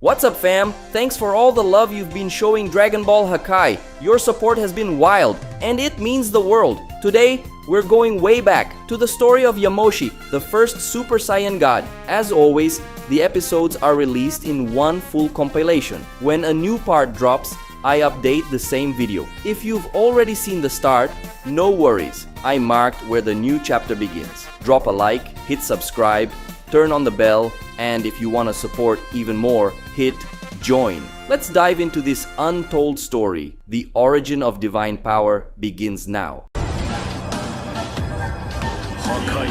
What's up fam? Thanks for all the love you've been showing Dragon Ball Hakai. Your support has been wild, and it means the world. Today, we're going way back to the story of Yamoshi, the first Super Saiyan God. As always, the episodes are released in one full compilation. When a new part drops, I update the same video. If you've already seen the start, no worries. I marked where the new chapter begins. Drop a like, hit subscribe, turn on the bell, and if you want to support even more, hit join. Let's dive into this untold story. The origin of divine power begins now. Hakai.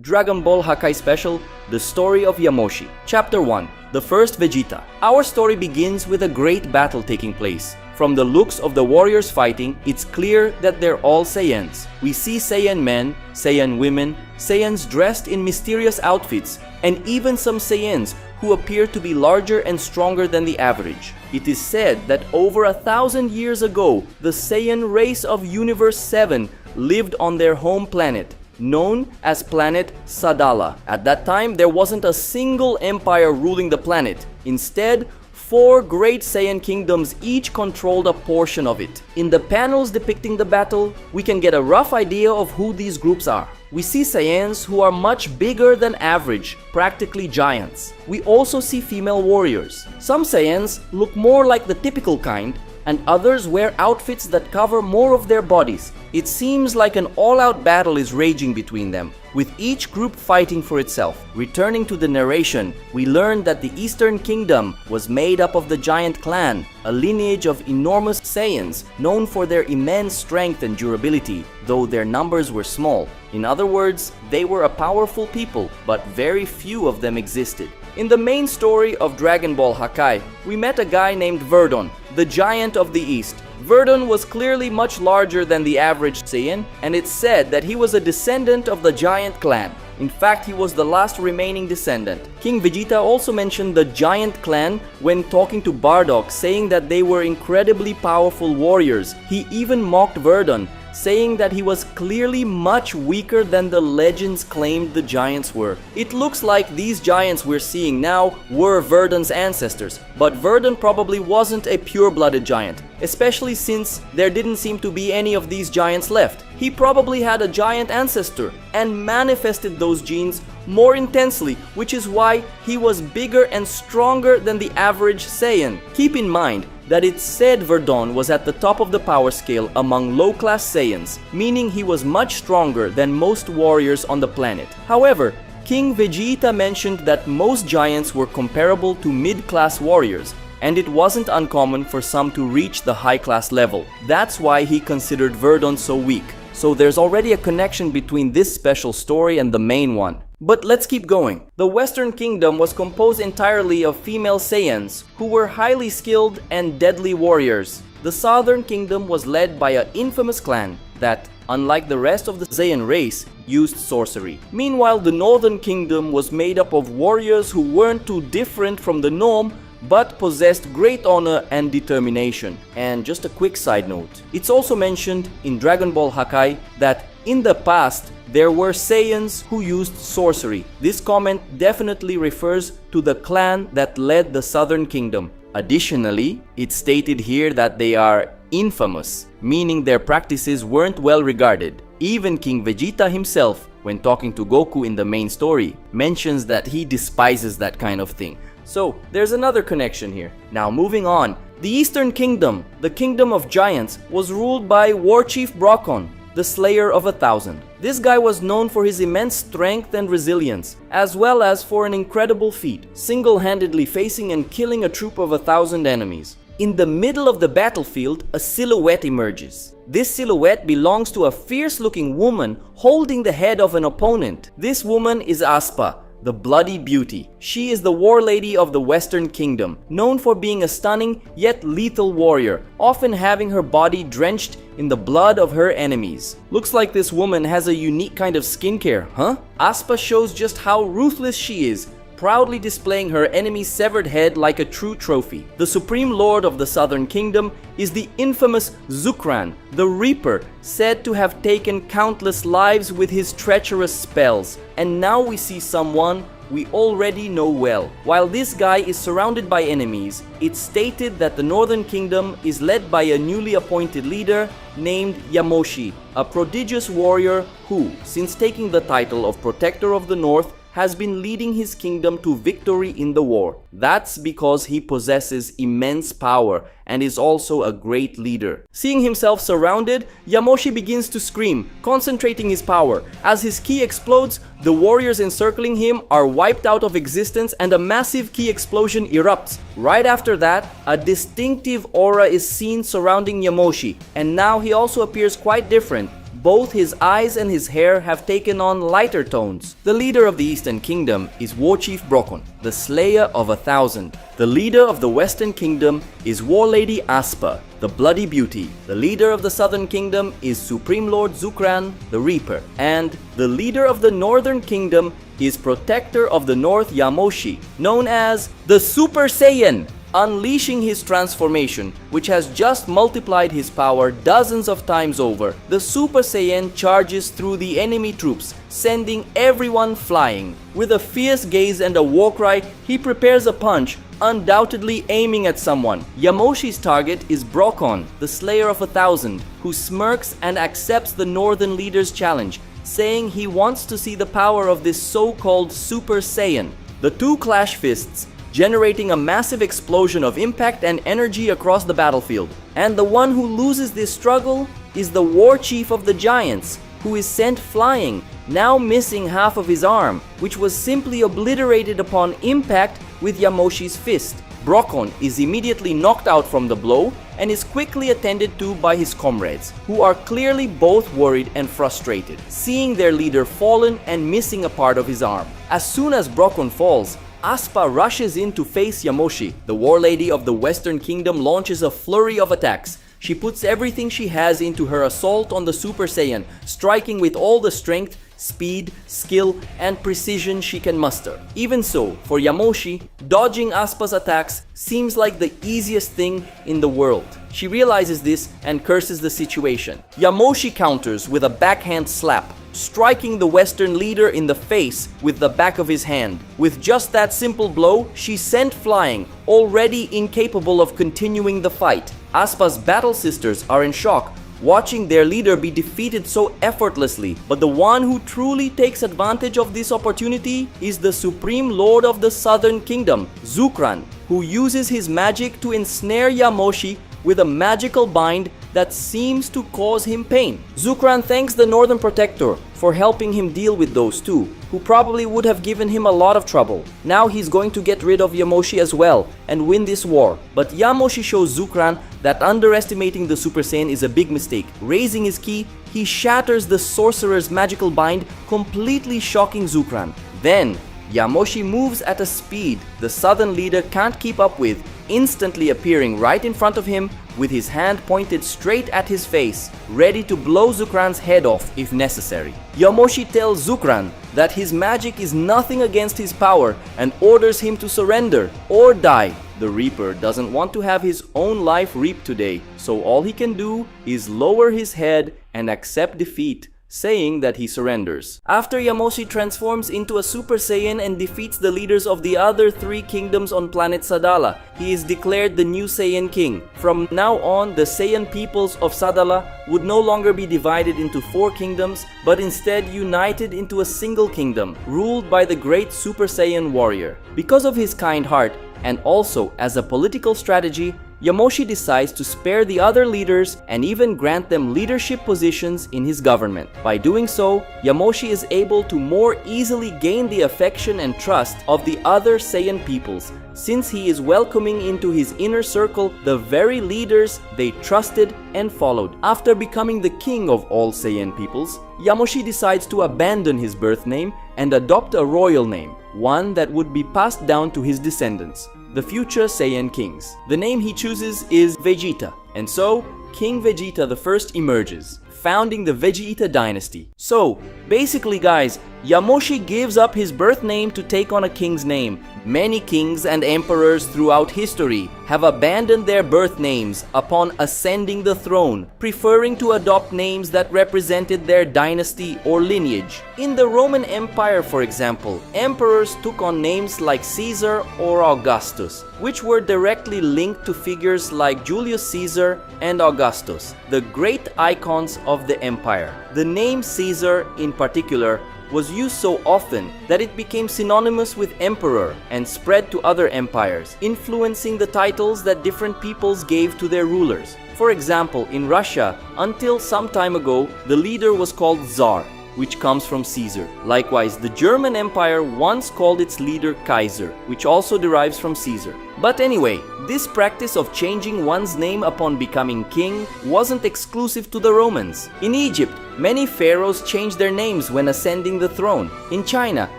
Dragon Ball Hakai Special, The Story of Yamoshi. Chapter 1, The First Vegeta. Our story begins with a great battle taking place. From the looks of the warriors fighting, it's clear that they're all Saiyans. We see Saiyan men, Saiyan women, Saiyans dressed in mysterious outfits, and even some Saiyans who appear to be larger and stronger than the average. It is said that over 1,000 years ago, the Saiyan race of Universe 7 lived on their home planet, known as planet Sadala. At that time, there wasn't a single empire ruling the planet. Instead, 4 great Saiyan kingdoms each controlled a portion of it. In the panels depicting the battle, we can get a rough idea of who these groups are. We see Saiyans who are much bigger than average, practically giants. We also see female warriors. Some Saiyans look more like the typical kind, and others wear outfits that cover more of their bodies. It seems like an all-out battle is raging between them, with each group fighting for itself. Returning to the narration, we learn that the Eastern Kingdom was made up of the Giant Clan, a lineage of enormous Saiyans known for their immense strength and durability, though their numbers were small. In other words, they were a powerful people, but very few of them existed. In the main story of Dragon Ball Hakai, we met a guy named Verdon, the Giant of the East. Verdon was clearly much larger than the average Saiyan, and it's said that he was a descendant of the Giant Clan. In fact, he was the last remaining descendant. King Vegeta also mentioned the Giant Clan when talking to Bardock, saying that they were incredibly powerful warriors. He even mocked Verdon, saying that he was clearly much weaker than the legends claimed the giants were. It looks like these giants we're seeing now were Verdon's ancestors, but Verdon probably wasn't a pure-blooded giant, especially since there didn't seem to be any of these giants left. He probably had a giant ancestor and manifested those genes more intensely, which is why he was bigger and stronger than the average Saiyan. Keep in mind that it's said Verdon was at the top of the power scale among low-class Saiyans, meaning he was much stronger than most warriors on the planet. However, King Vegeta mentioned that most giants were comparable to mid-class warriors, and it wasn't uncommon for some to reach the high-class level. That's why he considered Verdon so weak. So there's already a connection between this special story and the main one. But let's keep going. The Western Kingdom was composed entirely of female Saiyans who were highly skilled and deadly warriors. The Southern Kingdom was led by an infamous clan that, unlike the rest of the Saiyan race, used sorcery. Meanwhile, the Northern Kingdom was made up of warriors who weren't too different from the norm but possessed great honor and determination. And just a quick side note, it's also mentioned in Dragon Ball Hakai that in the past, there were Saiyans who used sorcery. This comment definitely refers to the clan that led the Southern Kingdom. Additionally, it's stated here that they are infamous, meaning their practices weren't well regarded. Even King Vegeta himself, when talking to Goku in the main story, mentions that he despises that kind of thing. So, there's another connection here. Now moving on, the Eastern Kingdom, the Kingdom of Giants, was ruled by War Chief Brokkon, the Slayer of 1,000. This guy was known for his immense strength and resilience, as well as for an incredible feat, single-handedly facing and killing a troop of 1,000 enemies. In the middle of the battlefield, a silhouette emerges. This silhouette belongs to a fierce-looking woman holding the head of an opponent. This woman is Aspa, the Bloody Beauty. She is the war lady of the Western Kingdom, known for being a stunning yet lethal warrior, often having her body drenched in the blood of her enemies. Looks like this woman has a unique kind of skincare, huh? Aspa shows just how ruthless she is, proudly displaying her enemy's severed head like a true trophy. The Supreme Lord of the Southern Kingdom is the infamous Zukran, the Reaper, said to have taken countless lives with his treacherous spells. And now we see someone we already know well. While this guy is surrounded by enemies, it's stated that the Northern Kingdom is led by a newly appointed leader named Yamoshi, a prodigious warrior who, since taking the title of Protector of the North, has been leading his kingdom to victory in the war. That's because he possesses immense power and is also a great leader. Seeing himself surrounded, Yamoshi begins to scream, concentrating his power. As his ki explodes, the warriors encircling him are wiped out of existence and a massive ki explosion erupts. Right after that, a distinctive aura is seen surrounding Yamoshi, and now he also appears quite different. Both his eyes and his hair have taken on lighter tones. The leader of the Eastern Kingdom is War Chief Brokon, the Slayer of 1,000. The leader of the Western Kingdom is War Lady Aspa, the Bloody Beauty. The leader of the Southern Kingdom is Supreme Lord Zukran, the Reaper. And the leader of the Northern Kingdom is Protector of the North Yamoshi, known as the Super Saiyan. Unleashing his transformation, which has just multiplied his power dozens of times over, the Super Saiyan charges through the enemy troops, sending everyone flying. With a fierce gaze and a war cry, he prepares a punch, undoubtedly aiming at someone. Yamoshi's target is Brokon, the Slayer of 1,000, who smirks and accepts the Northern leader's challenge, saying he wants to see the power of this so-called Super Saiyan. The two clash fists, generating a massive explosion of impact and energy across the battlefield. And the one who loses this struggle is the War Chief of the Giants, who is sent flying, now missing half of his arm, which was simply obliterated upon impact with Yamoshi's fist. Brokon is immediately knocked out from the blow and is quickly attended to by his comrades, who are clearly both worried and frustrated, seeing their leader fallen and missing a part of his arm. As soon as Brokon falls, Aspa rushes in to face Yamoshi. The War Lady of the Western Kingdom launches a flurry of attacks. She puts everything she has into her assault on the Super Saiyan, striking with all the strength, speed, skill, and precision she can muster. Even so, for Yamoshi, dodging Aspa's attacks seems like the easiest thing in the world. She realizes this and curses the situation. Yamoshi counters with a backhand slap, striking the Western leader in the face with the back of his hand. With just that simple blow, she's sent flying, already incapable of continuing the fight. Aspa's battle sisters are in shock, watching their leader be defeated so effortlessly. But the one who truly takes advantage of this opportunity is the Supreme Lord of the Southern Kingdom, Zukran, who uses his magic to ensnare Yamoshi with a magical bind that seems to cause him pain. Zukran thanks the Northern Protector for helping him deal with those two, who probably would have given him a lot of trouble. Now he's going to get rid of Yamoshi as well and win this war. But Yamoshi shows Zukran that underestimating the Super Saiyan is a big mistake. Raising his ki, he shatters the sorcerer's magical bind, completely shocking Zukran. Then Yamoshi moves at a speed the Southern leader can't keep up with, instantly appearing right in front of him with his hand pointed straight at his face, ready to blow Zukran's head off if necessary. Yamoshi tells Zukran that his magic is nothing against his power and orders him to surrender or die. The Reaper doesn't want to have his own life reaped today, so all he can do is lower his head and accept defeat, saying that he surrenders. After Yamoshi transforms into a Super Saiyan and defeats the leaders of the other 3 kingdoms on planet Sadala, he is declared the new Saiyan King. From now on, the Saiyan peoples of Sadala would no longer be divided into 4 kingdoms, but instead united into a single kingdom, ruled by the great Super Saiyan warrior. Because of his kind heart, and also as a political strategy, Yamoshi decides to spare the other leaders and even grant them leadership positions in his government. By doing so, Yamoshi is able to more easily gain the affection and trust of the other Saiyan peoples, since he is welcoming into his inner circle the very leaders they trusted and followed. After becoming the king of all Saiyan peoples, Yamoshi decides to abandon his birth name and adopt a royal name, one that would be passed down to his descendants, the future Saiyan kings. The name he chooses is Vegeta, and so King Vegeta I emerges, founding the Vegeta dynasty. So basically guys, Yamoshi gives up his birth name to take on a king's name. Many kings and emperors throughout history have abandoned their birth names upon ascending the throne, preferring to adopt names that represented their dynasty or lineage. In the Roman Empire, for example, emperors took on names like Caesar or Augustus, which were directly linked to figures like Julius Caesar and Augustus, the great icons of the empire. The name Caesar, in particular, was used so often that it became synonymous with emperor and spread to other empires, influencing the titles that different peoples gave to their rulers. For example, in Russia, until some time ago, the leader was called Tsar, which comes from Caesar. Likewise, the German Empire once called its leader Kaiser, which also derives from Caesar. But anyway, this practice of changing one's name upon becoming king wasn't exclusive to the Romans. In Egypt, many pharaohs changed their names when ascending the throne. In China,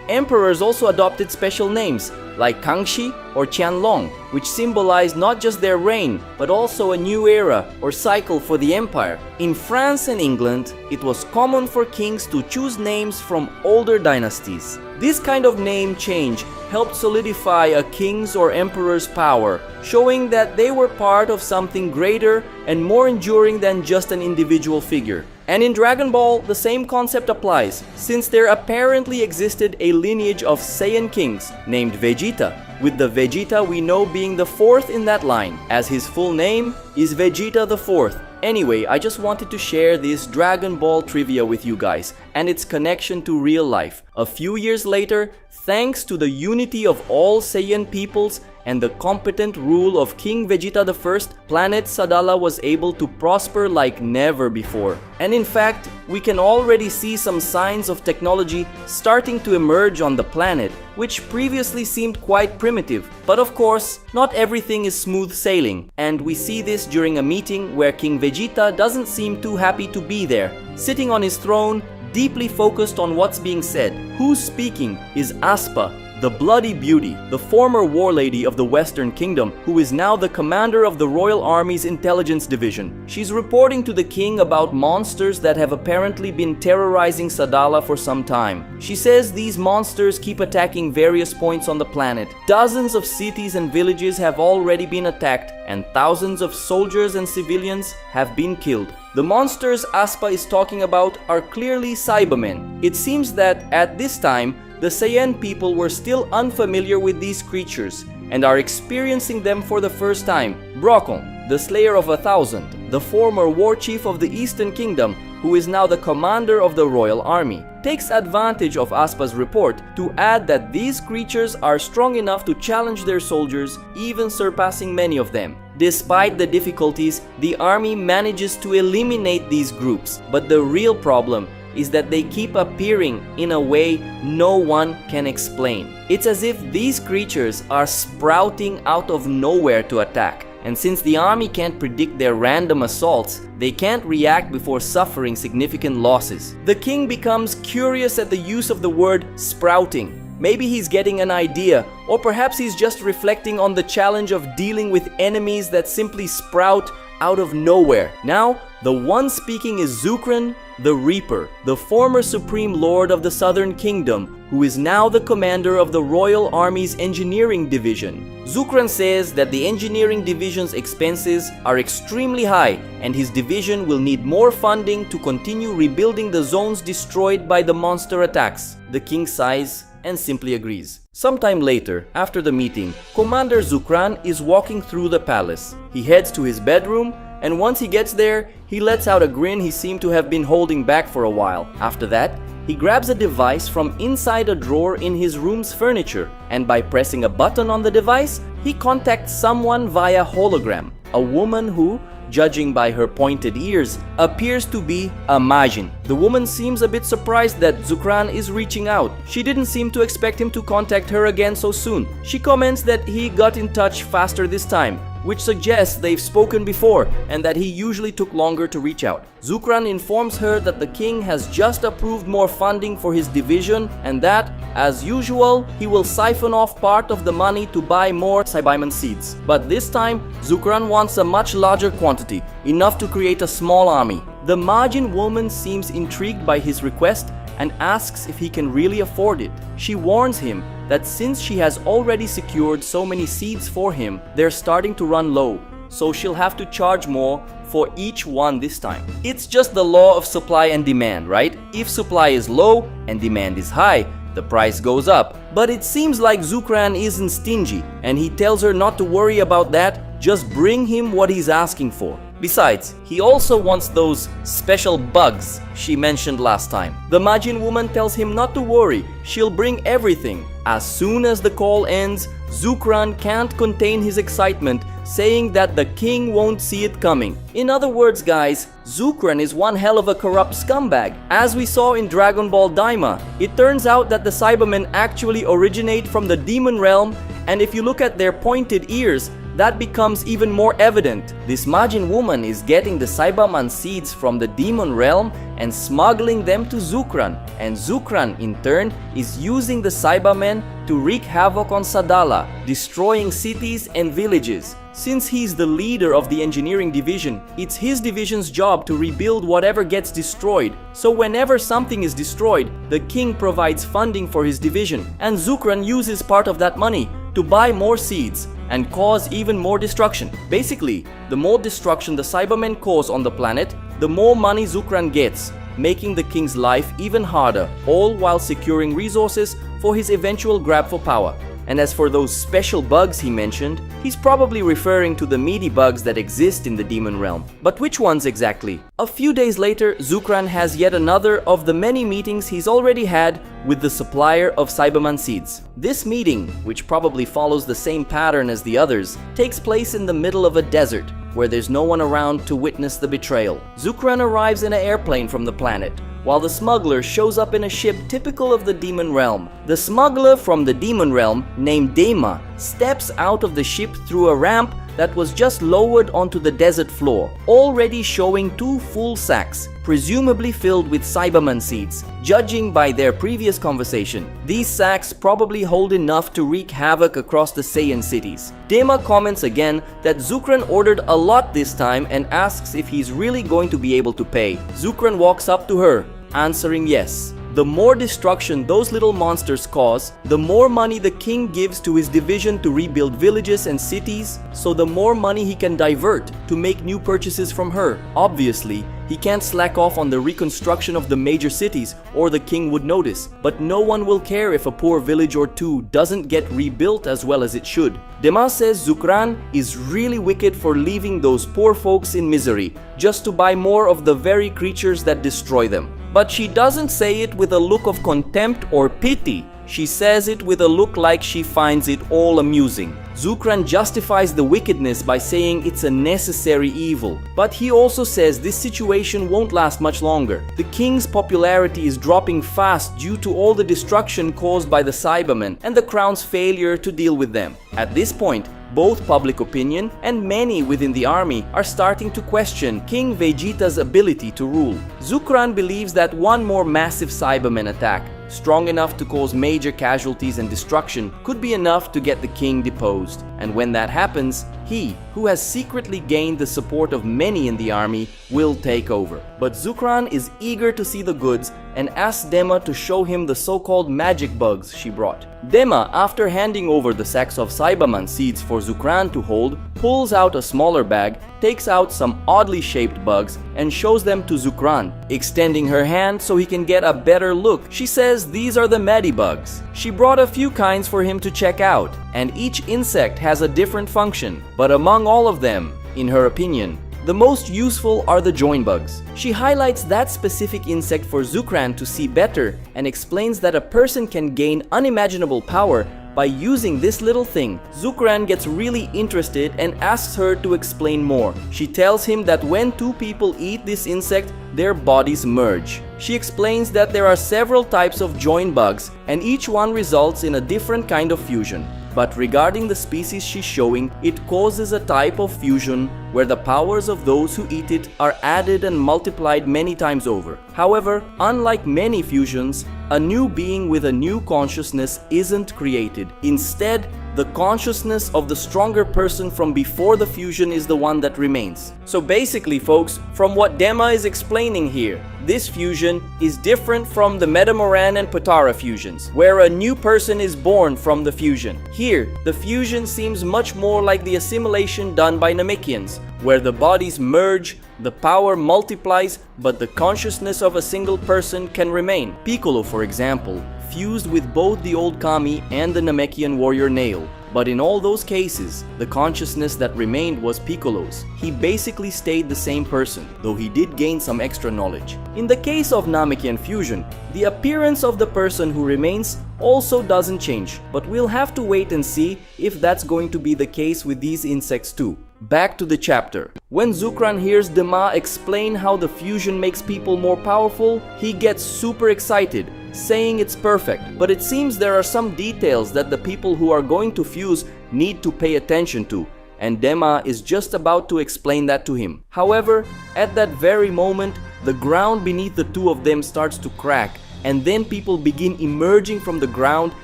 emperors also adopted special names like Kangxi or Qianlong, which symbolized not just their reign, but also a new era or cycle for the empire. In France and England, it was common for kings to choose names from older dynasties. This kind of name change helped solidify a king's or emperor's power, showing that they were part of something greater and more enduring than just an individual figure. And in Dragon Ball, the same concept applies, since there apparently existed a lineage of Saiyan kings named Vegeta, with the Vegeta we know being the fourth in that line, as his full name is Vegeta the Fourth. Anyway, I just wanted to share this Dragon Ball trivia with you guys and its connection to real life. A few years later, thanks to the unity of all Saiyan peoples and the competent rule of King Vegeta I, planet Sadala was able to prosper like never before. And in fact, we can already see some signs of technology starting to emerge on the planet, which previously seemed quite primitive. But of course, not everything is smooth sailing, and we see this during a meeting where King Vegeta doesn't seem too happy to be there. Sitting on his throne, deeply focused on what's being said. Who's speaking is Aspa, the Bloody Beauty, the former war lady of the Western Kingdom, who is now the commander of the Royal Army's Intelligence Division. She's reporting to the king about monsters that have apparently been terrorizing Sadala for some time. She says these monsters keep attacking various points on the planet. Dozens of cities and villages have already been attacked, and thousands of soldiers and civilians have been killed. The monsters Aspa is talking about are clearly Cybermen. It seems that at this time, the Saiyan people were still unfamiliar with these creatures and are experiencing them for the first time. Brokon, the Slayer of 1,000, the former war chief of the Eastern Kingdom, who is now the commander of the Royal Army, takes advantage of Aspa's report to add that these creatures are strong enough to challenge their soldiers, even surpassing many of them. Despite the difficulties, the army manages to eliminate these groups, but the real problem is that they keep appearing in a way no one can explain. It's as if these creatures are sprouting out of nowhere to attack. And since the army can't predict their random assaults, they can't react before suffering significant losses. The king becomes curious at the use of the word sprouting. Maybe he's getting an idea, or perhaps he's just reflecting on the challenge of dealing with enemies that simply sprout out of nowhere. Now, the one speaking is Zukran, the Reaper, the former Supreme Lord of the Southern Kingdom, who is now the commander of the Royal Army's Engineering Division. Zukran says that the Engineering Division's expenses are extremely high, and his division will need more funding to continue rebuilding the zones destroyed by the monster attacks. The king sighs and simply agrees. Sometime later, after the meeting, Commander Zukran is walking through the palace. He heads to his bedroom, and once he gets there, he lets out a grin he seemed to have been holding back for a while. After that, he grabs a device from inside a drawer in his room's furniture, and by pressing a button on the device, he contacts someone via hologram, a woman who, judging by her pointed ears, appears to be a Majin. The woman seems a bit surprised that Zukran is reaching out. She didn't seem to expect him to contact her again so soon. She comments that he got in touch faster this time, which suggests they've spoken before and that he usually took longer to reach out. Zukran informs her that the king has just approved more funding for his division and that, as usual, he will siphon off part of the money to buy more Saibaman seeds. But this time, Zukran wants a much larger quantity, enough to create a small army. The Majin woman seems intrigued by his request, and asks if he can really afford it. She warns him that since she has already secured so many seeds for him, they're starting to run low, so she'll have to charge more for each one this time. It's just the law of supply and demand, right? If supply is low and demand is high, the price goes up. But it seems like Zukran isn't stingy, and he tells her not to worry about that, just bring him what he's asking for. Besides, he also wants those special bugs she mentioned last time. The Majin woman tells him not to worry, she'll bring everything. As soon as the call ends, Zukran can't contain his excitement, saying that the king won't see it coming. In other words, guys, Zukran is one hell of a corrupt scumbag. As we saw in Dragon Ball Daima, it turns out that the Cybermen actually originate from the demon realm, and if you look at their pointed ears, that becomes even more evident. This Majin woman is getting the Cyberman seeds from the demon realm and smuggling them to Zukran, and Zukran in turn is using the Cybermen to wreak havoc on Sadala, destroying cities and villages. Since he's the leader of the engineering division, it's his division's job to rebuild whatever gets destroyed. So whenever something is destroyed, the king provides funding for his division, and Zukran uses part of that money to buy more seeds and cause even more destruction. Basically, the more destruction the Cybermen cause on the planet, the more money Zukran gets, making the king's life even harder, all while securing resources for his eventual grab for power. And as for those special bugs he mentioned, he's probably referring to the meaty bugs that exist in the demon realm. But which ones exactly? A few days later, Zukran has yet another of the many meetings he's already had with the supplier of Cyberman seeds. This meeting, which probably follows the same pattern as the others, takes place in the middle of a desert, where there's no one around to witness the betrayal. Zukran arrives in an airplane from the planet, while the smuggler shows up in a ship typical of the demon realm. The smuggler from the demon realm, named Dema, steps out of the ship through a ramp that was just lowered onto the desert floor, already showing 2 full sacks, presumably filled with Cyberman seeds. Judging by their previous conversation, these sacks probably hold enough to wreak havoc across the Saiyan cities. Dema comments again that Zukran ordered a lot this time and asks if he's really going to be able to pay. Zukran walks up to her, answering yes. The more destruction those little monsters cause, the more money the king gives to his division to rebuild villages and cities, so the more money he can divert to make new purchases from her. Obviously, he can't slack off on the reconstruction of the major cities, or the king would notice. But no one will care if a poor village or two doesn't get rebuilt as well as it should. Dema says Zukran is really wicked for leaving those poor folks in misery, just to buy more of the very creatures that destroy them. But she doesn't say it with a look of contempt or pity. She says it with a look like she finds it all amusing. Zukran justifies the wickedness by saying it's a necessary evil, but he also says this situation won't last much longer. The king's popularity is dropping fast due to all the destruction caused by the Cybermen and the crown's failure to deal with them. At this point, both public opinion and many within the army are starting to question King Vegeta's ability to rule. Zukran believes that one more massive Cybermen attack, strong enough to cause major casualties and destruction, could be enough to get the king deposed. And when that happens, he, who has secretly gained the support of many in the army, will take over. But Zukran is eager to see the goods and asks Dema to show him the so-called magic bugs she brought. Dema, after handing over the sacks of Cyberman seeds for Zukran to hold, pulls out a smaller bag, takes out some oddly shaped bugs, and shows them to Zukran, extending her hand so he can get a better look. She says these are the Medibugs. She brought a few kinds for him to check out, and each insect has a different function. But among all of them, in her opinion, the most useful are the join bugs. She highlights that specific insect for Zukran to see better and explains that a person can gain unimaginable power by using this little thing. Zukran gets really interested and asks her to explain more. She tells him that when 2 people eat this insect, their bodies merge. She explains that there are several types of join bugs and each one results in a different kind of fusion. But regarding the species she's showing, it causes a type of fusion where the powers of those who eat it are added and multiplied many times over. However, unlike many fusions, a new being with a new consciousness isn't created. Instead, the consciousness of the stronger person from before the fusion is the one that remains. So basically, folks, from what Dema is explaining here, this fusion is different from the Metamoran and Potara fusions, where a new person is born from the fusion. Here, the fusion seems much more like the assimilation done by Namekians, where the bodies merge, the power multiplies, but the consciousness of a single person can remain. Piccolo, for example, fused with both the old Kami and the Namekian warrior Nail. But in all those cases, the consciousness that remained was Piccolo's. He basically stayed the same person, though he did gain some extra knowledge. In the case of Namekian fusion, the appearance of the person who remains also doesn't change, but we'll have to wait and see if that's going to be the case with these insects too. Back to the chapter. When Zukran hears Dema explain how the fusion makes people more powerful, he gets super excited, saying it's perfect. But it seems there are some details that the people who are going to fuse need to pay attention to, and Dema is just about to explain that to him. However, at that very moment, the ground beneath the two of them starts to crack, and then people begin emerging from the ground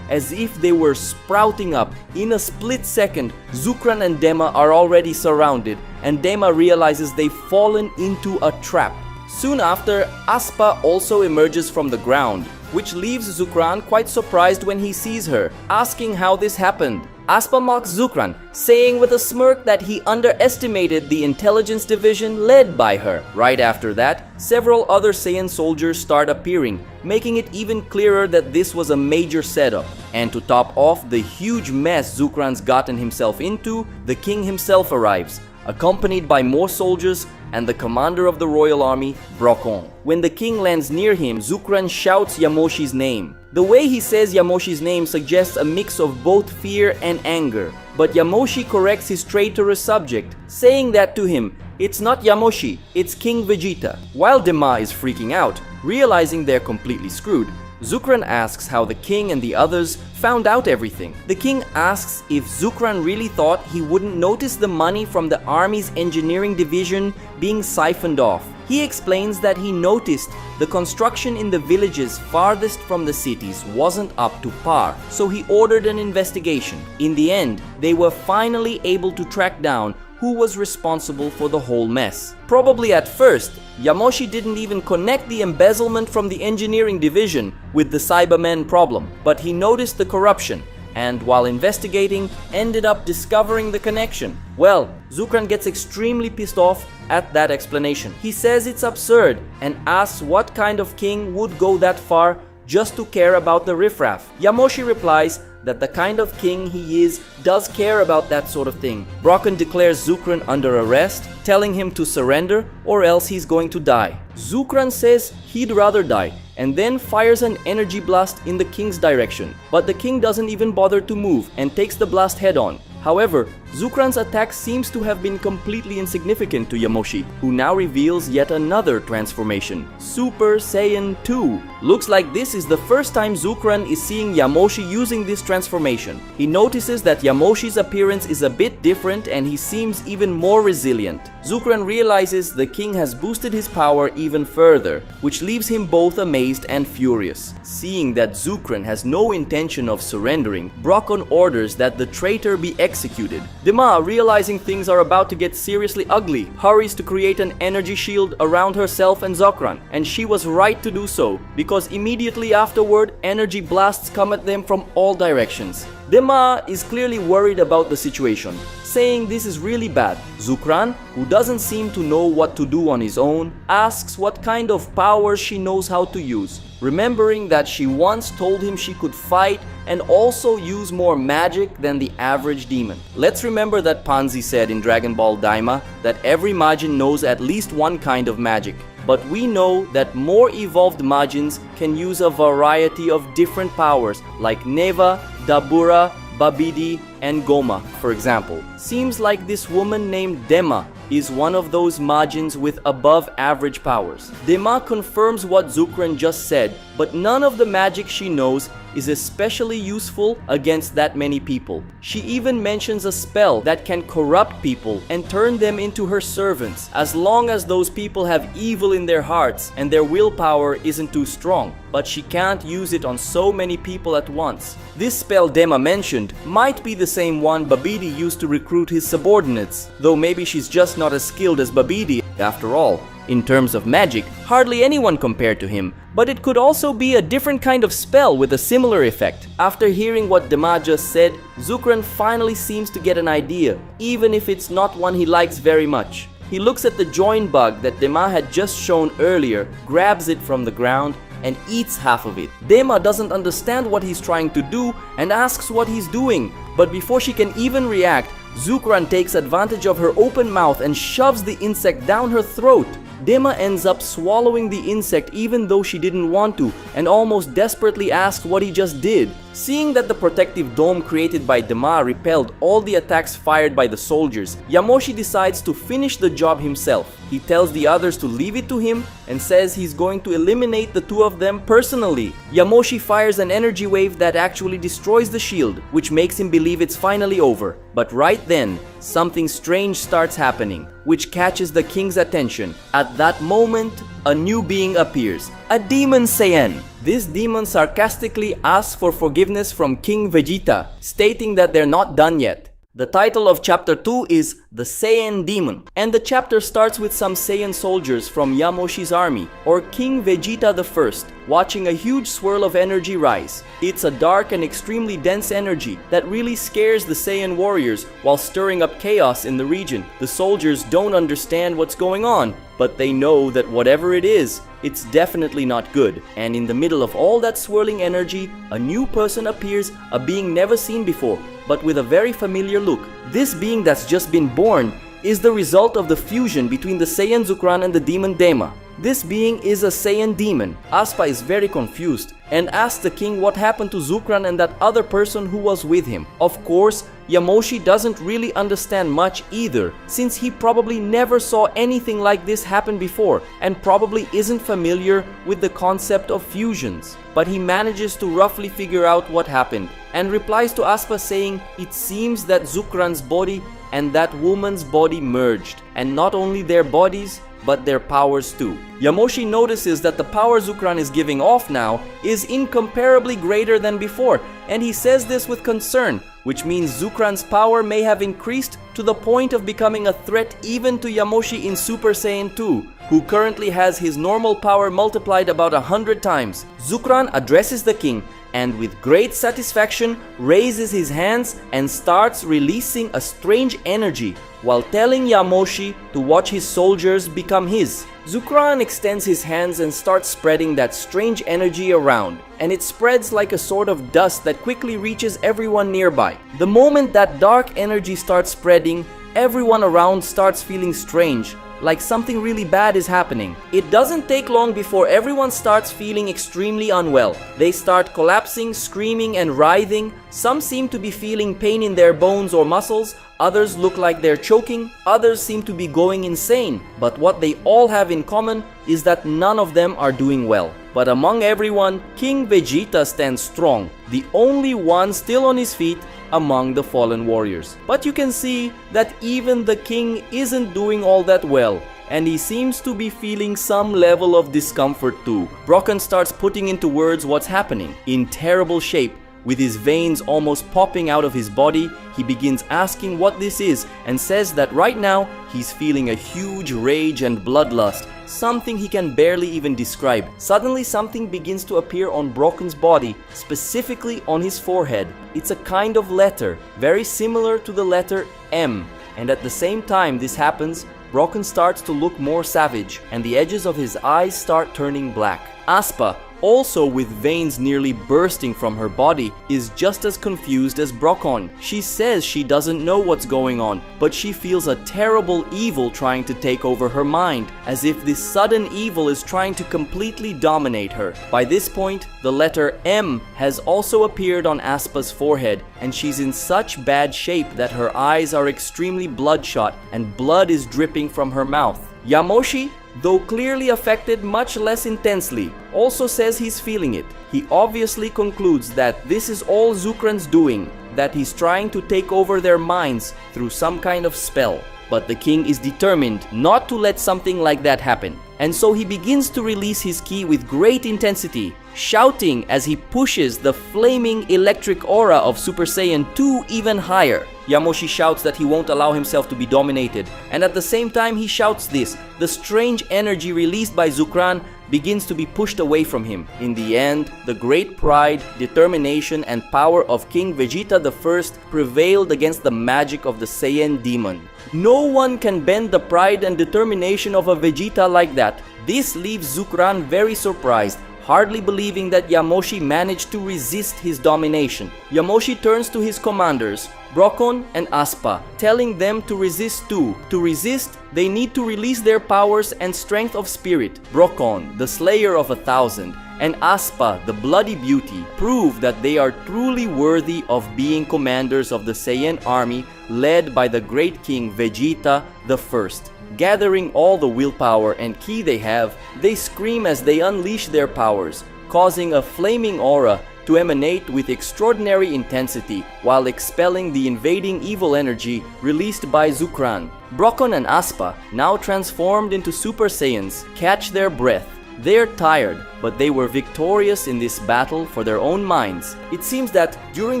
as if they were sprouting up. In a split second, Zukran and Dema are already surrounded, and Dema realizes they've fallen into a trap. Soon after, Aspa also emerges from the ground, which leaves Zukran quite surprised when he sees her, asking how this happened. Aspa mocks Zukran, saying with a smirk that he underestimated the intelligence division led by her. Right after that, several other Saiyan soldiers start appearing, making it even clearer that this was a major setup. And to top off the huge mess Zukran's gotten himself into, the king himself arrives, accompanied by more soldiers and the commander of the royal army, Brocon. When the king lands near him, Zukran shouts Yamoshi's name. The way he says Yamoshi's name suggests a mix of both fear and anger, but Yamoshi corrects his traitorous subject, saying that to him, it's not Yamoshi, it's King Vegeta. While Dema is freaking out, realizing they're completely screwed, Zukran asks how the king and the others found out everything. The king asks if Zukran really thought he wouldn't notice the money from the army's engineering division being siphoned off. He explains that he noticed the construction in the villages farthest from the cities wasn't up to par, so he ordered an investigation. In the end, they were finally able to track down who was responsible for the whole mess. Probably at first, Yamoshi didn't even connect the embezzlement from the engineering division with the Cybermen problem, but he noticed the corruption, and while investigating, ended up discovering the connection. Well, Zukran gets extremely pissed off at that explanation. He says it's absurd and asks what kind of king would go that far just to care about the riffraff. Yamoshi replies that the kind of king he is does care about that sort of thing. Brocon declares Zukran under arrest, telling him to surrender or else he's going to die. Zukran says he'd rather die, and then fires an energy blast in the king's direction. But the king doesn't even bother to move and takes the blast head on. However, Zukran's attack seems to have been completely insignificant to Yamoshi, who now reveals yet another transformation, Super Saiyan 2. Looks like this is the first time Zukran is seeing Yamoshi using this transformation. He notices that Yamoshi's appearance is a bit different and he seems even more resilient. Zukran realizes the king has boosted his power even further, which leaves him both amazed and furious. Seeing that Zukran has no intention of surrendering, Brocon orders that the traitor be executed. Dema, realizing things are about to get seriously ugly, hurries to create an energy shield around herself and Zukran, and she was right to do so, because immediately afterward, energy blasts come at them from all directions. Dema is clearly worried about the situation, saying this is really bad. Zukran, who doesn't seem to know what to do on his own, asks what kind of powers she knows how to use, remembering that she once told him she could fight and also use more magic than the average demon. Let's remember that Panzi said in Dragon Ball Daima that every Majin knows at least one kind of magic. But we know that more evolved Majins can use a variety of different powers like Neva, Dabura, Babidi, and Goma, for example. Seems like this woman named Dema is one of those Majins with above average powers. Dema confirms what Zukran just said, but none of the magic she knows is especially useful against that many people. She even mentions a spell that can corrupt people and turn them into her servants, as long as those people have evil in their hearts and their willpower isn't too strong. But she can't use it on so many people at once. This spell Dema mentioned might be the same one Babidi used to recruit his subordinates, though maybe she's just not as skilled as Babidi after all. In terms of magic, hardly anyone compared to him, but it could also be a different kind of spell with a similar effect. After hearing what Dema just said, Zukran finally seems to get an idea, even if it's not one he likes very much. He looks at the join bug that Dema had just shown earlier, grabs it from the ground, and eats half of it. Dema doesn't understand what he's trying to do and asks what he's doing, but before she can even react, Zukran takes advantage of her open mouth and shoves the insect down her throat. Dema ends up swallowing the insect even though she didn't want to, and almost desperately asks what he just did. Seeing that the protective dome created by Dema repelled all the attacks fired by the soldiers, Yamoshi decides to finish the job himself. He tells the others to leave it to him and says he's going to eliminate the two of them personally. Yamoshi fires an energy wave that actually destroys the shield, which makes him believe it's finally over. But right then, something strange starts happening, which catches the king's attention. At that moment, a new being appears, a demon Saiyan. This demon sarcastically asks for forgiveness from King Vegeta, stating that they're not done yet. The title of chapter 2 is The Saiyan Demon, and the chapter starts with some Saiyan soldiers from Yamoshi's army, or King Vegeta I, watching a huge swirl of energy rise. It's a dark and extremely dense energy that really scares the Saiyan warriors while stirring up chaos in the region. The soldiers don't understand what's going on, but they know that whatever it is, it's definitely not good. And in the middle of all that swirling energy, a new person appears, a being never seen before, but with a very familiar look. This being that's just been born is the result of the fusion between the Saiyan Zukran and the demon Dema. This being is a Saiyan demon. Aspa is very confused and asks the king what happened to Zukran and that other person who was with him. Of course, Yamoshi doesn't really understand much either, since he probably never saw anything like this happen before and probably isn't familiar with the concept of fusions. But he manages to roughly figure out what happened and replies to Aspa saying it seems that Zukran's body and that woman's body merged, and not only their bodies, but their powers too. Yamoshi notices that the power Zukran is giving off now is incomparably greater than before, and he says this with concern, which means Zukran's power may have increased to the point of becoming a threat even to Yamoshi in Super Saiyan 2, who currently has his normal power multiplied about 100 times. Zukran addresses the king and with great satisfaction raises his hands and starts releasing a strange energy while telling Yamoshi to watch his soldiers become his. Zukran extends his hands and starts spreading that strange energy around, and it spreads like a sort of dust that quickly reaches everyone nearby. The moment that dark energy starts spreading, everyone around starts feeling strange, like something really bad is happening. It doesn't take long before everyone starts feeling extremely unwell. They start collapsing, screaming, and writhing. Some seem to be feeling pain in their bones or muscles. Others look like they're choking. Others seem to be going insane. But what they all have in common is that none of them are doing well. But among everyone, King Vegeta stands strong, the only one still on his feet among the fallen warriors. But you can see that even the king isn't doing all that well, and he seems to be feeling some level of discomfort too. Brocken starts putting into words what's happening. In terrible shape, with his veins almost popping out of his body, he begins asking what this is and says that right now he's feeling a huge rage and bloodlust, something he can barely even describe. Suddenly something begins to appear on Brocken's body, specifically on his forehead. It's a kind of letter, very similar to the letter M, and at the same time this happens, Brocken starts to look more savage, and the edges of his eyes start turning black. Aspa, also with veins nearly bursting from her body, is just as confused as Brocken. She says she doesn't know what's going on, but she feels a terrible evil trying to take over her mind, as if this sudden evil is trying to completely dominate her. By this point, the letter M has also appeared on Aspa's forehead, and she's in such bad shape that her eyes are extremely bloodshot and blood is dripping from her mouth. Yamoshi though clearly affected much less intensely, also says he's feeling it. He obviously concludes that this is all Zukran's doing, that he's trying to take over their minds through some kind of spell. But the king is determined not to let something like that happen. And so he begins to release his ki with great intensity, shouting as he pushes the flaming electric aura of Super Saiyan 2 even higher. Yamoshi shouts that he won't allow himself to be dominated, and at the same time he shouts this, the strange energy released by Zukran begins to be pushed away from him. In the end, the great pride, determination, and power of King Vegeta I prevailed against the magic of the Saiyan demon. No one can bend the pride and determination of a Vegeta like that. This leaves Zukran very surprised, hardly believing that Yamoshi managed to resist his domination. Yamoshi turns to his commanders, Brokkon and Aspa, telling them to resist too. To resist, they need to release their powers and strength of spirit. Brokkon, the slayer of 1,000, and Aspa, the bloody beauty, prove that they are truly worthy of being commanders of the Saiyan army led by the great king Vegeta I. Gathering all the willpower and ki they have, they scream as they unleash their powers, causing a flaming aura to emanate with extraordinary intensity while expelling the invading evil energy released by Zukran. Brokkon and Aspa, now transformed into Super Saiyans, catch their breath. They're tired, but they were victorious in this battle for their own minds. It seems that during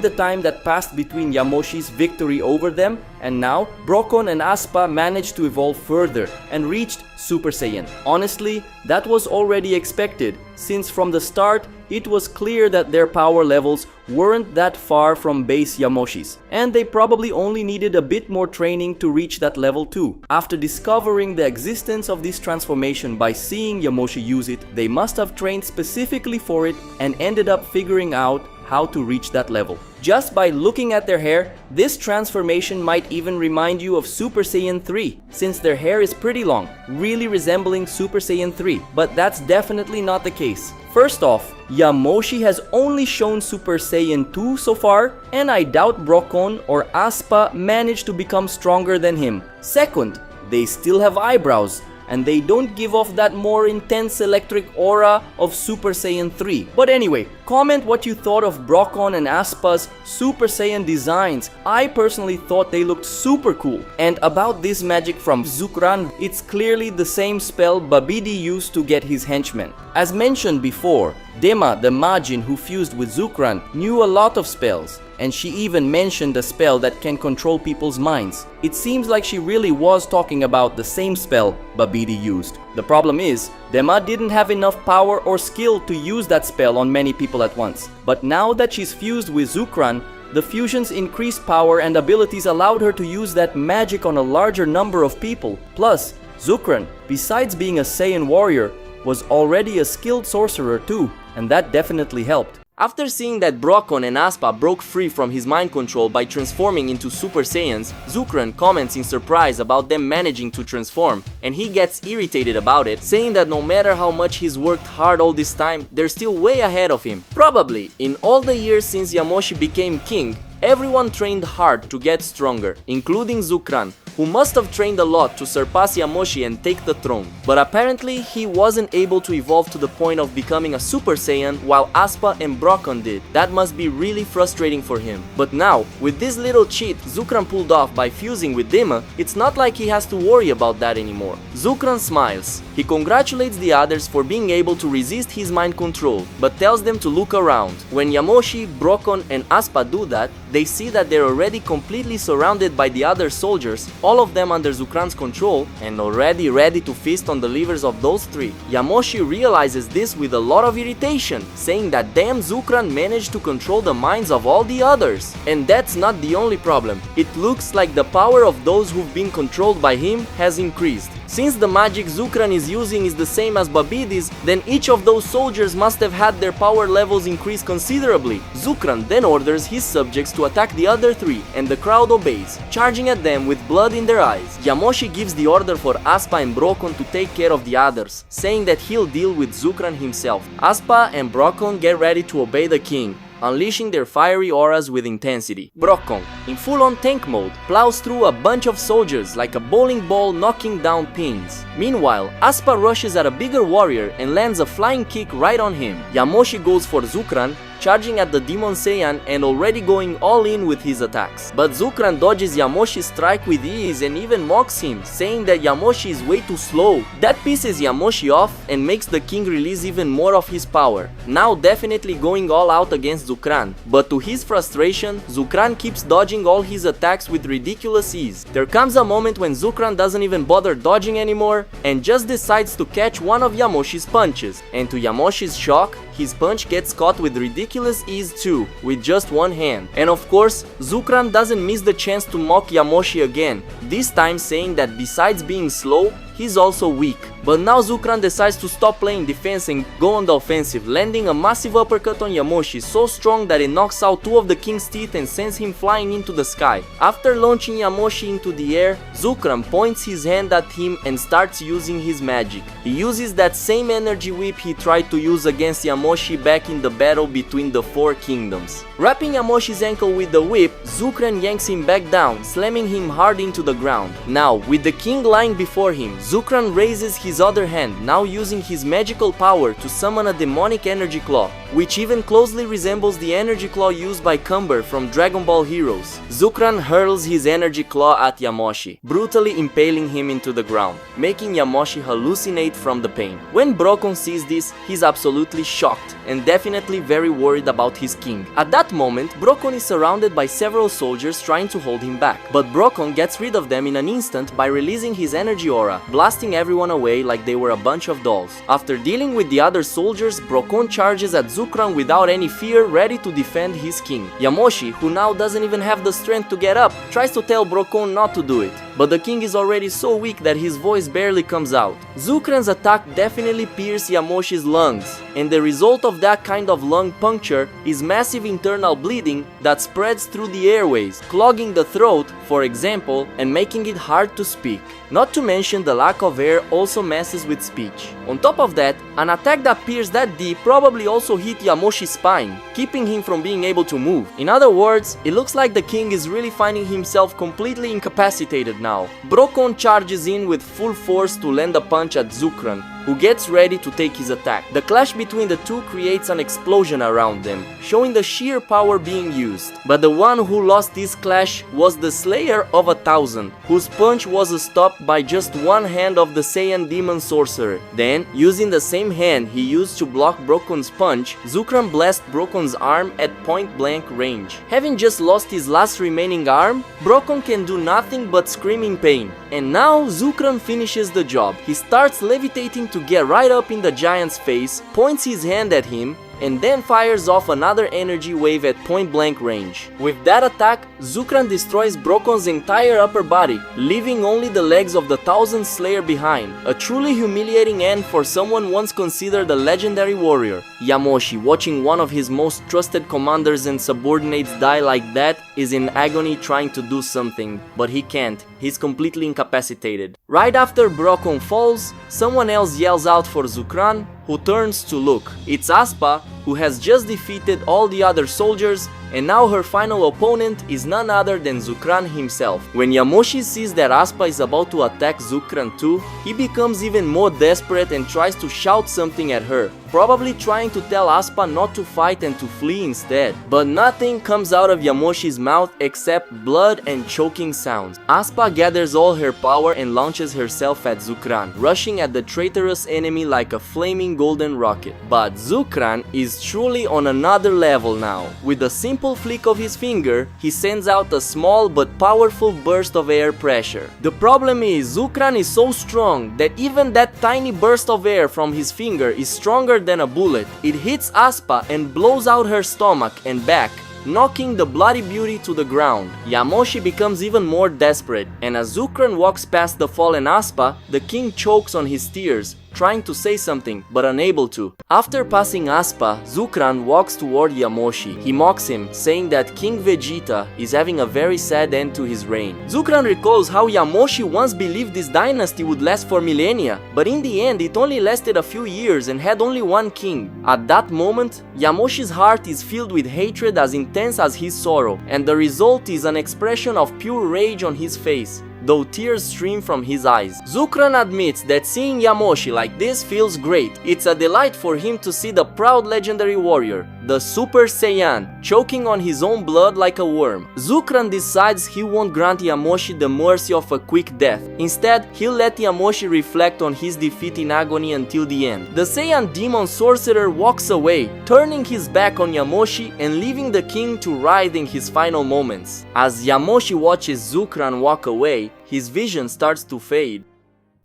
the time that passed between Yamoshi's victory over them and now, Brokkon and Aspa managed to evolve further and reached Super Saiyan. Honestly, that was already expected, since from the start, it was clear that their power levels weren't that far from base Yamoshi's, and they probably only needed a bit more training to reach that level too. After discovering the existence of this transformation by seeing Yamoshi use it, they must have trained specifically for it and ended up figuring out how to reach that level. Just by looking at their hair, this transformation might even remind you of Super Saiyan 3, since their hair is pretty long, really resembling Super Saiyan 3, but that's definitely not the case. First off, Yamoshi has only shown Super Saiyan 2 so far, and I doubt Brokkon or Aspa managed to become stronger than him. Second, they still have eyebrows, and they don't give off that more intense electric aura of Super Saiyan 3. But anyway, comment what you thought of Brokkon and Aspa's Super Saiyan designs. I personally thought they looked super cool. And about this magic from Zukran, it's clearly the same spell Babidi used to get his henchmen. As mentioned before, Dema, the Majin who fused with Zukran, knew a lot of spells, and she even mentioned a spell that can control people's minds. It seems like she really was talking about the same spell Babidi used. The problem is, Dema didn't have enough power or skill to use that spell on many people at once. But now that she's fused with Zukran, the fusion's increased power and abilities allowed her to use that magic on a larger number of people. Plus, Zukran, besides being a Saiyan warrior, was already a skilled sorcerer too, and that definitely helped. After seeing that Brokkon and Aspa broke free from his mind control by transforming into Super Saiyans, Zukran comments in surprise about them managing to transform, and he gets irritated about it, saying that no matter how much he's worked hard all this time, they're still way ahead of him. Probably, in all the years since Yamoshi became king, everyone trained hard to get stronger, including Zukran, who must have trained a lot to surpass Yamoshi and take the throne. But apparently he wasn't able to evolve to the point of becoming a Super Saiyan while Aspa and Brokkon did. That must be really frustrating for him. But now, with this little cheat Zukran pulled off by fusing with Dema, it's not like he has to worry about that anymore. Zukran smiles. He congratulates the others for being able to resist his mind control, but tells them to look around. When Yamoshi, Brokkon and Aspa do that, they see that they're already completely surrounded by the other soldiers, all of them under Zukran's control, and already ready to feast on the livers of those three. Yamoshi realizes this with a lot of irritation, saying that damn Zukran managed to control the minds of all the others. And that's not the only problem. It looks like the power of those who've been controlled by him has increased. Since the magic Zukran is using is the same as Babidi's, then each of those soldiers must have had their power levels increase considerably. Zukran then orders his subjects to attack the other three, and the crowd obeys, charging at them with blood in their eyes. Yamoshi gives the order for Aspa and Brokkon to take care of the others, saying that he'll deal with Zukran himself. Aspa and Brokkon get ready to obey the king. unleashing their fiery auras with intensity. Brokkon, in full-on tank mode, plows through a bunch of soldiers like a bowling ball knocking down pins. Meanwhile, Appa rushes at a bigger warrior and lands a flying kick right on him. Yamoshi goes for Zukran, charging at the Demon Saiyan and already going all in with his attacks. But Zukran dodges Yamoshi's strike with ease and even mocks him, saying that Yamoshi is way too slow. That pisses Yamoshi off and makes the king release even more of his power, now definitely going all out against Zukran. But to his frustration, Zukran keeps dodging all his attacks with ridiculous ease. There comes a moment when Zukran doesn't even bother dodging anymore and just decides to catch one of Yamoshi's punches, and to Yamoshi's shock, his punch gets caught with ridiculous ease too, with just one hand. And of course, Zukran doesn't miss the chance to mock Yamoshi again, this time saying that besides being slow, he's also weak. But now Zukran decides to stop playing defense and go on the offensive, landing a massive uppercut on Yamoshi so strong that it knocks out two of the king's teeth and sends him flying into the sky. After launching Yamoshi into the air, Zukran points his hand at him and starts using his magic. He uses that same energy whip he tried to use against Yamoshi back in the battle between the four kingdoms. Wrapping Yamoshi's ankle with the whip, Zukran yanks him back down, slamming him hard into the ground. Now, with the king lying before him, Zukran raises his other hand, now using his magical power to summon a demonic energy claw, which even closely resembles the energy claw used by Cumber from Dragon Ball Heroes. Zukran hurls his energy claw at Yamoshi, brutally impaling him into the ground, making Yamoshi hallucinate from the pain. When Brokkon sees this, he's absolutely shocked and definitely very worried about his king. At that moment, Brokkon is surrounded by several soldiers trying to hold him back, but Brokkon gets rid of them in an instant by releasing his energy aura, blasting everyone away like they were a bunch of dolls. After dealing with the other soldiers, Brokkon charges at Zukran without any fear, ready to defend his king. Yamoshi, who now doesn't even have the strength to get up, tries to tell Brokkon not to do it, but the king is already so weak that his voice barely comes out. Zukran's attack definitely pierced Yamoshi's lungs, and the result of that kind of lung puncture is massive internal bleeding that spreads through the airways, clogging the throat, for example, and making it hard to speak. Not to mention the lack of air also messes with speech. On top of that, an attack that pierced that deep probably also hit Yamoshi's spine, keeping him from being able to move. In other words, it looks like the king is really finding himself completely incapacitated now. Brokkon charges in with full force to land a punch at Zukran, who gets ready to take his attack. The clash between the two creates an explosion around them, showing the sheer power being used. But the one who lost this clash was the Slayer of 1,000, whose punch was stopped by just one hand of the Saiyan demon sorcerer. Then, using the same hand he used to block Brokkon's punch, Zukran blasts Brokkon's arm at point-blank range. Having just lost his last remaining arm, Brokkon can do nothing but scream in pain. And now Zukran finishes the job. He starts levitating to get right up in the giant's face, points his hand at him, and then fires off another energy wave at point-blank range. With that attack, Zukran destroys Brokkon's entire upper body, leaving only the legs of the 1,000 Slayer behind. A truly humiliating end for someone once considered a legendary warrior. Yamoshi, watching one of his most trusted commanders and subordinates die like that, is in agony trying to do something, but he can't. He's completely incapacitated. Right after Brokkon falls, someone else yells out for Zukran, who turns to look. It's Appa, who has just defeated all the other soldiers, and now her final opponent is none other than Zukran himself. When Yamoshi sees that Appa is about to attack Zukran too, he becomes even more desperate and tries to shout something at her, probably trying to tell Appa not to fight and to flee instead. But nothing comes out of Yamoshi's mouth except blood and choking sounds. Appa gathers all her power and launches herself at Zukran, rushing at the traitorous enemy like a flaming golden rocket. But Zukran is truly on another level now. With a simple flick of his finger, he sends out a small but powerful burst of air pressure. The problem is, Zukran is so strong that even that tiny burst of air from his finger is stronger than a bullet. It hits Appa and blows out her stomach and back, knocking the bloody beauty to the ground. Yamoshi becomes even more desperate, and as Zukran walks past the fallen Appa, the king chokes on his tears, trying to say something, but unable to. After passing Aspa, Zukran walks toward Yamoshi. He mocks him, saying that King Vegeta is having a very sad end to his reign. Zukran recalls how Yamoshi once believed this dynasty would last for millennia, but in the end it only lasted a few years and had only one king. At that moment, Yamoshi's heart is filled with hatred as intense as his sorrow, and the result is an expression of pure rage on his face, though tears stream from his eyes. Zukran admits that seeing Yamoshi like this feels great. It's a delight for him to see the proud legendary warrior, the Super Saiyan, choking on his own blood like a worm. Zukran decides he won't grant Yamoshi the mercy of a quick death. Instead, he'll let Yamoshi reflect on his defeat in agony until the end. The Saiyan demon sorcerer walks away, turning his back on Yamoshi and leaving the king to writhe in his final moments. As Yamoshi watches Zukran walk away, his vision starts to fade.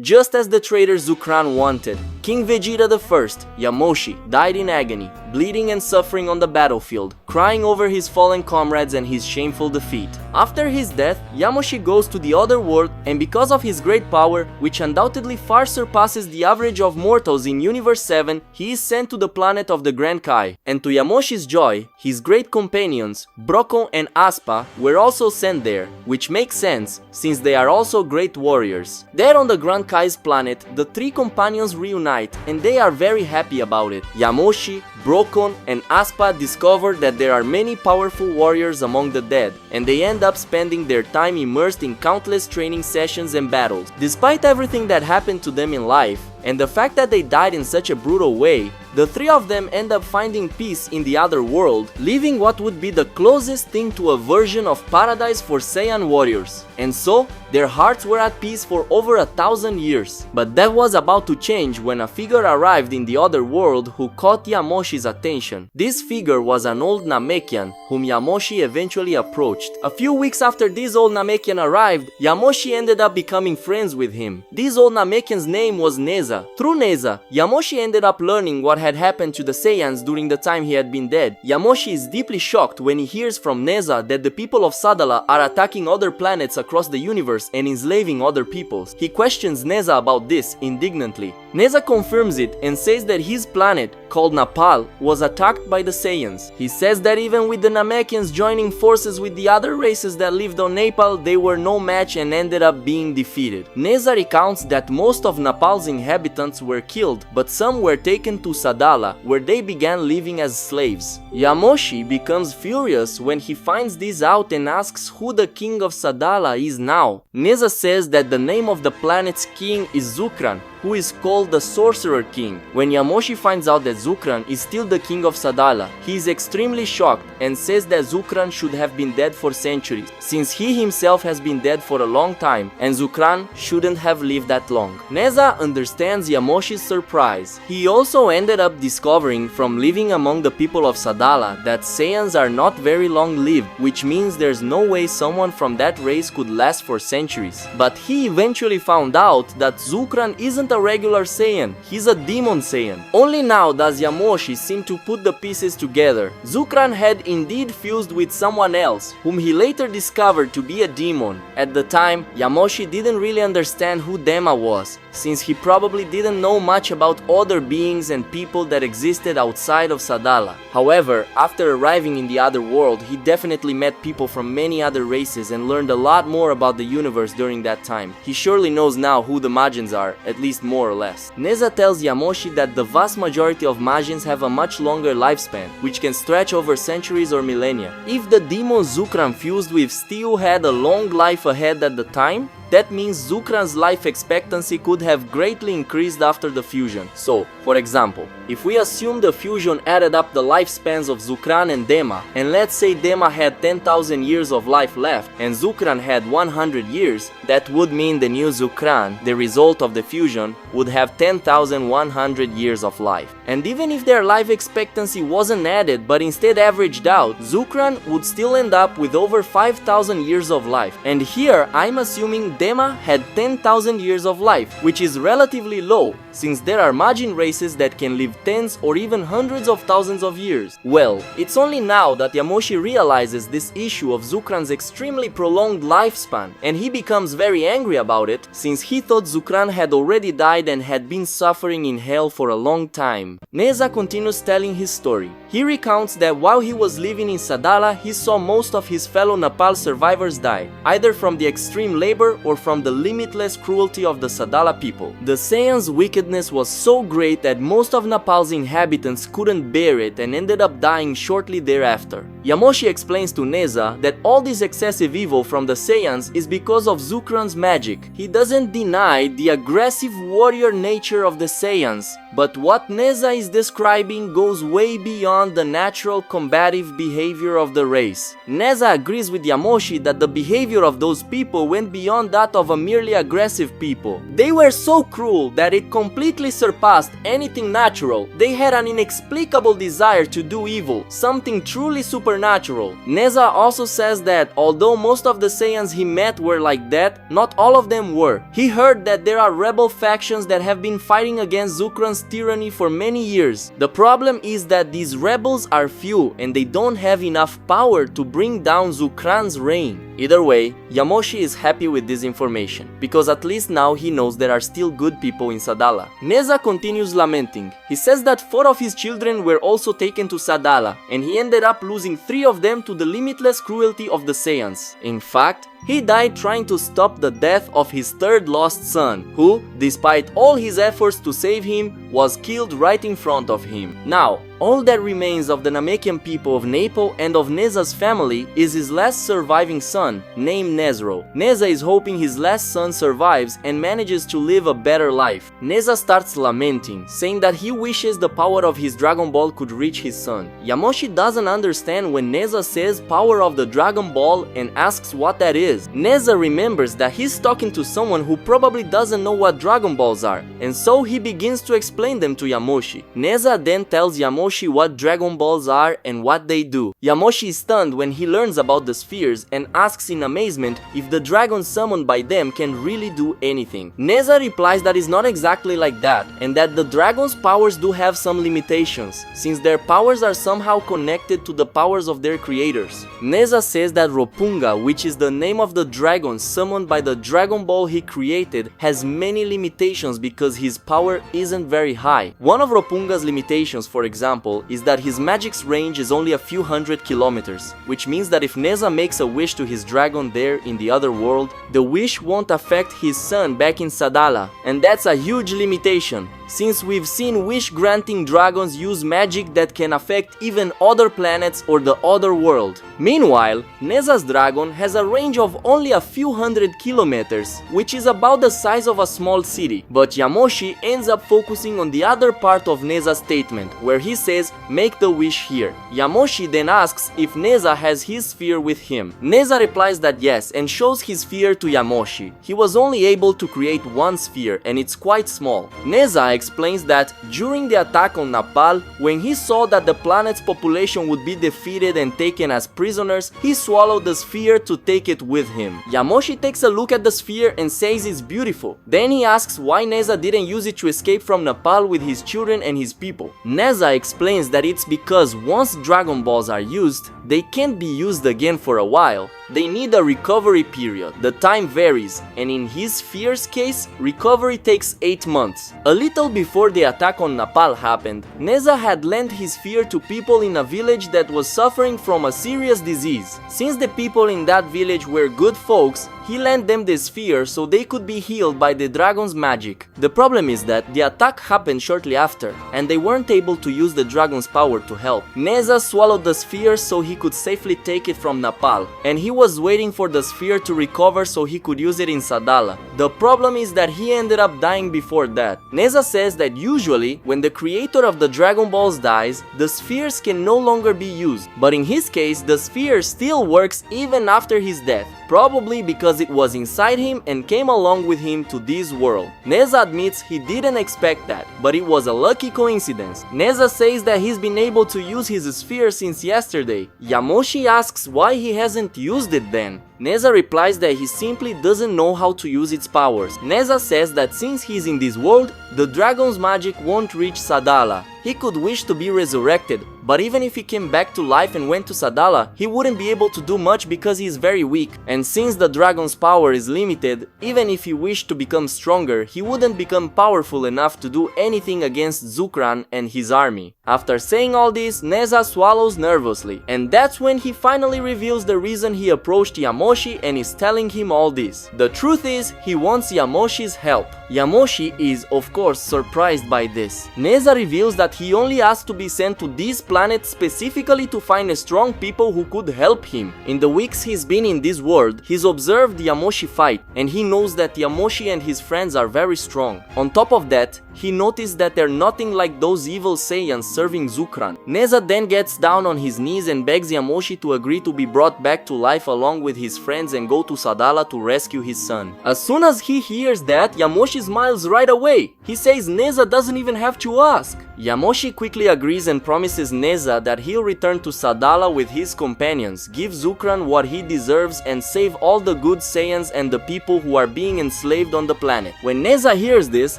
Just as the traitor Zukran wanted, King Vegeta I, Yamoshi, died in agony, bleeding and suffering on the battlefield, crying over his fallen comrades and his shameful defeat. After his death, Yamoshi goes to the other world, and because of his great power, which undoubtedly far surpasses the average of mortals in Universe 7, he is sent to the planet of the Grand Kai. And to Yamoshi's joy, his great companions, Brocco and Aspa, were also sent there, which makes sense, since they are also great warriors. There on the Grand Kai's planet, the three companions reunite, and they are very happy about it. Yamoshi, Brocco, and Aspa discover that there are many powerful warriors among the dead, and they end up spending their time immersed in countless training sessions and battles. Despite everything that happened to them in life, and the fact that they died in such a brutal way, the three of them end up finding peace in the other world, living what would be the closest thing to a version of paradise for Saiyan warriors. And so, their hearts were at peace for over 1,000 years. But that was about to change when a figure arrived in the other world who caught Yamoshi's attention. This figure was an old Namekian, whom Yamoshi eventually approached. A few weeks after this old Namekian arrived, Yamoshi ended up becoming friends with him. This old Namekian's name was Neza. Through Neza, Yamoshi ended up learning what had happened to the Saiyans during the time he had been dead. Yamoshi is deeply shocked when he hears from Neza that the people of Sadala are attacking other planets across the universe and enslaving other peoples. He questions Neza about this indignantly. Neza confirms it and says that his planet, called Napal, was attacked by the Saiyans. He says that even with the Namekians joining forces with the other races that lived on Napal, they were no match and ended up being defeated. Neza recounts that most of Napal's inhabitants were killed, but some were taken to Sadala, where they began living as slaves. Yamoshi becomes furious when he finds this out and asks who the king of Sadala is now. Neza says that the name of the planet's king is Zukran, who is called the Sorcerer King. When Yamoshi finds out that Zukran is still the king of Sadala, he is extremely shocked and says that Zukran should have been dead for centuries, since he himself has been dead for a long time and Zukran shouldn't have lived that long. Neza understands Yamoshi's surprise. He also ended up discovering from living among the people of Sadala that Saiyans are not very long-lived, which means there's no way someone from that race could last for centuries. But he eventually found out that Zukran isn't a regular Saiyan, he's a demon Saiyan. Only now does Yamoshi seem to put the pieces together. Zukran had indeed fused with someone else, whom he later discovered to be a demon. At the time, Yamoshi didn't really understand who Dema was, since he probably didn't know much about other beings and people that existed outside of Sadala. However, after arriving in the other world, he definitely met people from many other races and learned a lot more about the universe during that time. He surely knows now who the Majins are, at least more or less. Neza tells Yamoshi that the vast majority of Majins have a much longer lifespan, which can stretch over centuries or millennia. If the demon Zukran fused with still had a long life ahead at the time, that means Zukran's life expectancy could have greatly increased after the fusion. So, for example, if we assume the fusion added up the lifespans of Zukran and Dema, and let's say Dema had 10,000 years of life left and Zukran had 100 years, that would mean the new Zukran, the result of the fusion, would have 10,100 years of life. And even if their life expectancy wasn't added but instead averaged out, Zukran would still end up with over 5,000 years of life. And here I'm assuming Dema had 10,000 years of life, which is relatively low, since there are Majin races that can live tens or even hundreds of thousands of years. Well, it's only now that Yamoshi realizes this issue of Zukran's extremely prolonged lifespan, and he becomes very angry about it, since he thought Zukran had already died and had been suffering in hell for a long time. Neza continues telling his story. He recounts that while he was living in Sadala, he saw most of his fellow Nepal survivors die, either from the extreme labor or from the limitless cruelty of the Sadala people. The Saiyans' wickedness was so great that most of Nepal's inhabitants couldn't bear it and ended up dying shortly thereafter. Yamoshi explains to Neza that all this excessive evil from the Saiyans is because of Zukran's magic. He doesn't deny the aggressive warrior nature of the Saiyans, but what Neza is describing goes way beyond the natural combative behavior of the race. Neza agrees with Yamoshi that the behavior of those people went beyond that of a merely aggressive people. They were so cruel that it completely surpassed anything natural. They had an inexplicable desire to do evil, something truly supernatural. Neza also says that although most of the Saiyans he met were like that, not all of them were. He heard that there are rebel factions that have been fighting against Zukran's tyranny for many years. The problem is that these rebels are few and they don't have enough power to bring down Zukran's reign. Either way, Yamoshi is happy with this information, because at least now he knows there are still good people in Sadala. Neza continues lamenting. He says that 4 of his children were also taken to Sadala, and he ended up losing 3 of them to the limitless cruelty of the Saiyans. In fact, he died trying to stop the death of his 3rd lost son, who, despite all his efforts to save him, was killed right in front of him. Now, all that remains of the Namekian people of Nepal and of Neza's family is his last surviving son, named Nezro. Neza is hoping his last son survives and manages to live a better life. Neza starts lamenting, saying that he wishes the power of his Dragon Ball could reach his son. Yamoshi doesn't understand when Neza says power of the Dragon Ball and asks what that is. Neza remembers that he's talking to someone who probably doesn't know what Dragon Balls are, and so he begins to explain them to Yamoshi. Neza then tells Yamoshi what Dragon Balls are and what they do. Yamoshi is stunned when he learns about the spheres and asks in amazement if the dragons summoned by them can really do anything. Neza replies that it's not exactly like that, and that the dragon's powers do have some limitations, since their powers are somehow connected to the powers of their creators. Neza says that Ropponga, which is the name of the dragon summoned by the Dragon Ball he created, has many limitations because his power isn't very high. One of Ropponga's limitations, for example, is that his magic's range is only a few hundred kilometers, which means that if Neza makes a wish to his dragon there in the other world, the wish won't affect his son back in Sadala, and that's a huge limitation, since we've seen wish-granting dragons use magic that can affect even other planets or the other world. Meanwhile, Neza's dragon has a range of only a few hundred kilometers, which is about the size of a small city. But Yamoshi ends up focusing on the other part of Neza's statement, where he says, make the wish here. Yamoshi then asks if Neza has his sphere with him. Neza replies that yes, and shows his sphere to Yamoshi. He was only able to create one sphere, and it's quite small. Neza explains that during the attack on Nepal, when he saw that the planet's population would be defeated and taken as prisoners, he swallowed the sphere to take it with him. Yamoshi takes a look at the sphere and says it's beautiful. Then he asks why Neza didn't use it to escape from Nepal with his children and his people. Neza explains that it's because once Dragon Balls are used, they can't be used again for a while. They need a recovery period. The time varies, and in his sphere's case, recovery takes 8 months. A little before the attack on Nepal happened, Neza had lent his sphere to people in a village that was suffering from a serious disease. Since the people in that village were good folks, he lent them the sphere so they could be healed by the dragon's magic. The problem is that the attack happened shortly after, and they weren't able to use the dragon's power to help. Neza swallowed the sphere so he could safely take it from Nepal, and he was waiting for the sphere to recover so he could use it in Sadala. The problem is that he ended up dying before that. Neza says that usually, when the creator of the Dragon Balls dies, the spheres can no longer be used, but in his case, the sphere still works even after his death. probably because it was inside him and came along with him to this world. Neza admits he didn't expect that, but it was a lucky coincidence. Neza says that he's been able to use his sphere since yesterday. Yamoshi asks why he hasn't used it then. Neza replies that he simply doesn't know how to use its powers. Neza says that since he's in this world, the dragon's magic won't reach Sadala. He could wish to be resurrected, but even if he came back to life and went to Sadala, he wouldn't be able to do much because he is very weak. And since the dragon's power is limited, even if he wished to become stronger, he wouldn't become powerful enough to do anything against Zukran and his army. After saying all this, Neza swallows nervously, and that's when he finally reveals the reason he approached Yamoshi and is telling him all this. The truth is, he wants Yamoshi's help. Yamoshi is, of course, surprised by this. Neza reveals that he only asked to be sent to this planet specifically to find strong people who could help him. In the weeks he's been in this world, he's observed Yamoshi fight, and he knows that Yamoshi and his friends are very strong. On top of that, he noticed that they're nothing like those evil Saiyans serving Zukran. Neza then gets down on his knees and begs Yamoshi to agree to be brought back to life along with his friends and go to Sadala to rescue his son. As soon as he hears that, Yamoshi smiles right away. He says Neza doesn't even have to ask. Yamoshi quickly agrees and promises Neza that he'll return to Sadala with his companions, give Zukran what he deserves and save all the good Saiyans and the people who are being enslaved on the planet. When Neza hears this,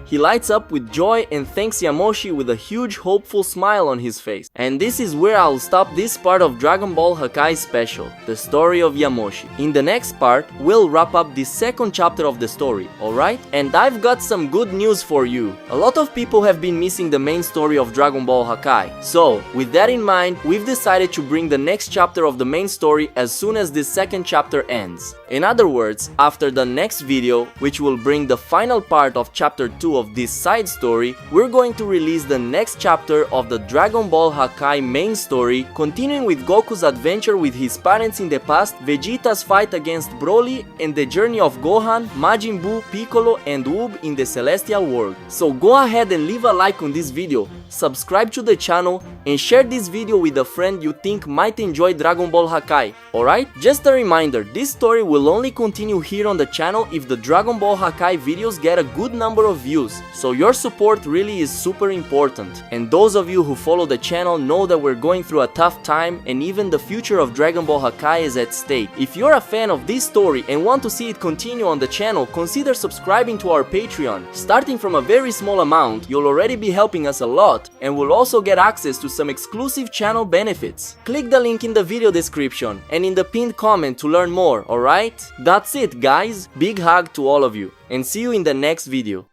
he lights up with joy and thanks Yamoshi with a huge hopeful smile on his face. And this is where I'll stop this part of Dragon Ball Hakai special, the story of Yamoshi. In the next part, we'll wrap up the second chapter of the story, alright? And I've got some good news for you. A lot of people have been missing the main story of Dragon Ball Hakai. So, with that in mind, we've decided to bring the next chapter of the main story as soon as this second chapter ends. In other words, after the next video, which will bring the final part of chapter 2 of this side story, we're going to release the next chapter of the Dragon Ball Hakai main story, continuing with Goku's adventure with his parents in the past, Vegeta's fight against Broly, and the journey of Gohan, Majin Buu, Piccolo, and Oob in the Celestial World. So go ahead and leave a like on this video, subscribe to the channel, and share this video with a friend you think might enjoy Dragon Ball Hakai, alright? Just a reminder, this story will only continue here on the channel if the Dragon Ball Hakai videos get a good number of views, so your support really is super important. And those of you who follow the channel know that we're going through a tough time and even the future of Dragon Ball Hakai is at stake. If you're a fan of this story and want to see it continue on the channel, consider subscribing to our Patreon. Starting from a very small amount, you'll already be helping us a lot and will also get access to some exclusive channel benefits. Click the link in the video description and in the pinned comment to learn more, alright? That's it guys, big hug to all of you and see you in the next video.